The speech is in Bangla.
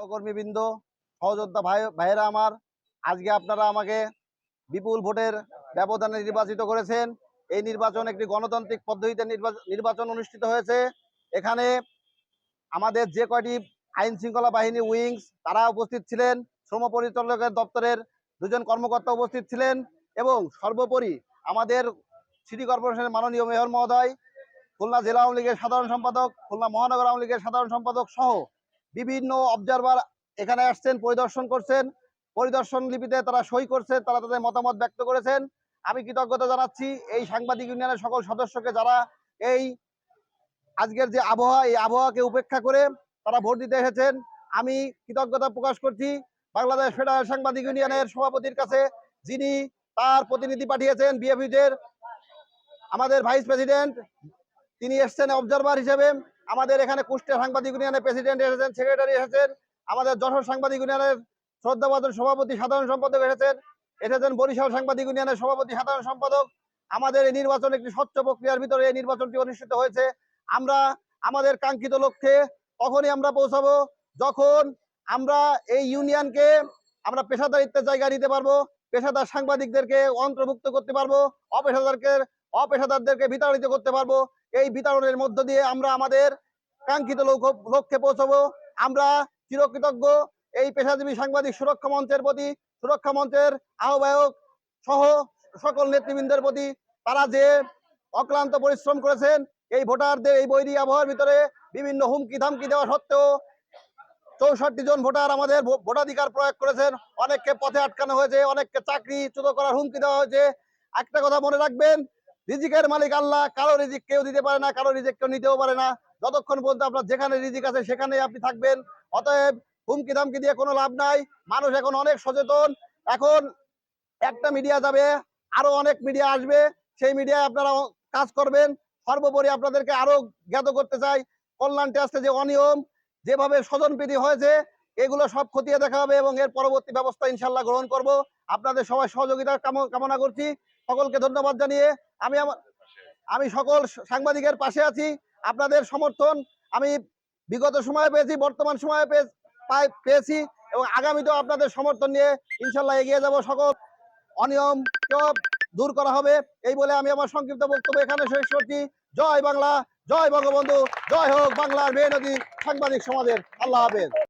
সহকর্মীবৃন্দ, সহযোদ্ধা ভাইয়েরা আমার, আজকে আপনারা আমাকে বিপুল ভোটের ব্যবধানে নির্বাচিত করেছেন। এই নির্বাচন একটি গণতান্ত্রিক পদ্ধতিতে নির্বাচন অনুষ্ঠিত হয়েছে। এখানে আমাদের যে কয়টি আইন শৃঙ্খলা বাহিনী উইংস তারা উপস্থিত ছিলেন, শ্রম পরিচালকের দপ্তরের দুজন কর্মকর্তা উপস্থিত ছিলেন এবং সর্বোপরি আমাদের সিটি কর্পোরেশনের মাননীয় মেয়র মহোদয়, খুলনা জেলা আওয়ামী লীগের সাধারণ সম্পাদক, খুলনা মহানগর আওয়ামী লীগের সাধারণ সম্পাদক সহ বিভিন্ন অবজারভার এখানে আসছেন, পরিদর্শন করছেন। পরিদর্শন লিপিতে তারা সই করছেন, তারা তাদের মতামত ব্যক্ত করেছেন। আমি কৃতজ্ঞতা জানাচ্ছি এই সাংবাদিক ইউনিয়নের সকল সদস্যকে, যারা এই আজকের যে আবহাওয়া, এই আবহাওয়াকে উপেক্ষা করে তারা ভোট দিতে এসেছেন। আমি কৃতজ্ঞতা প্রকাশ করছি বাংলাদেশ ফেডারেল সাংবাদিক ইউনিয়নের সভাপতির কাছে, যিনি তার প্রতিনিধি পাঠিয়েছেন বিএফইউদের। আমাদের ভাইস প্রেসিডেন্ট তিনি এসছেন অবজারভার হিসেবে। আমাদের এখানে কুষ্টিয়া সাংবাদিক ইউনিয়নের প্রেসিডেন্ট এসেছেন, সেক্রেটারি এসেছেন। আমাদের যশোর সাংবাদিক ইউনিয়নের শ্রদ্ধাভাজন সভাপতি সাধারণ সম্পাদক এসেছেন বরিশাল সাংবাদিক ইউনিয়নের সভাপতি সাধারণ সম্পাদক। আমাদের এই নির্বাচন একটি স্বচ্ছ প্রক্রিয়ার ভিতরে এই নির্বাচনটি অনুষ্ঠিত হয়েছে। আমরা আমাদের কাঙ্ক্ষিত লক্ষ্যে তখনই আমরা পৌঁছাবো যখন আমরা এই ইউনিয়নকে আমরা পেশাদারিত্বের জায়গায় নিতে পারবো, পেশাদার সাংবাদিকদেরকে অন্তর্ভুক্ত করতে পারবো, অপেশাদারদেরকে বিতাড়িত করতে পারবো। এই বিতরণের মধ্য দিয়ে আমরা আমাদের কাঙ্ক্ষিত লক্ষ্যে পৌঁছাবো। আমরা চিরকৃতজ্ঞ এই পেশাজীবী সাংবাদিক সুরক্ষা মঞ্চের প্রতি, সুরক্ষা মঞ্চের আহ্বায়ক সহ সকল নেতৃবৃন্দের প্রতি। তারা যে অক্লান্ত পরিশ্রম করেছেন এই ভোটারদের এই বৈরী আবহাওয়ার ভিতরে বিভিন্ন হুমকি ধামকি দেওয়া সত্ত্বেও 64 জন ভোটার আমাদের ভোটাধিকার প্রয়োগ করেছেন। অনেককে পথে আটকানো হয়েছে, অনেককে চাকরিচ্যুত করার হুমকি দেওয়া হয়েছে। একটা কথা মনে রাখবেন, রিজিকের মালিক আল্লাহ, কারো রিজিক কেউ দিতে পারে না, কারো রিজিক কেউ নিতেও পারে না। যতক্ষণ পর্যন্ত আপনার যেখানে রিজিক আছে সেখানেই আপনি থাকবেন। অতএব হুমকি ধামকি দিয়ে কোনো লাভ নাই। মানুষ এখন অনেক সচেতন। এখন একটা মিডিয়া যাবে, আরো অনেক মিডিয়া আসবে, সেই মিডিয়ায় আপনারা কাজ করবেন। সর্বোপরি আপনাদেরকে আরো জ্ঞাত করতে চাই, কল্যাণ ট্রাস্টে যে অনিয়ম, যেভাবে স্বজনপ্রীতি হয়েছে, এগুলো সব খতিয়ে দেখা হবে এবং এর পরবর্তী ব্যবস্থা ইনশাল্লাহ গ্রহণ করব। আপনাদের সবাই সহযোগিতা কামনা করছি। সকলকে ধন্যবাদ জানিয়ে আমি সকল সাংবাদিকের পাশে আছি। আপনাদের সমর্থন আমি বিগত সময়ে পেয়েছি, বর্তমান সময়ে পেয়েছি এবং আগামীতেও আপনাদের সমর্থন নিয়ে ইনশাল্লাহ এগিয়ে যাব। সকল অনিয়ম দূর করা হবে এই বলে আমি আমার সংক্ষিপ্ত বক্তব্য এখানে শেষ করছি। জয় বাংলা, জয় বঙ্গবন্ধু, জয় হোক বাংলার মেহনতি সাংবাদিক সমাজের। আল্লাহ হাফেজ।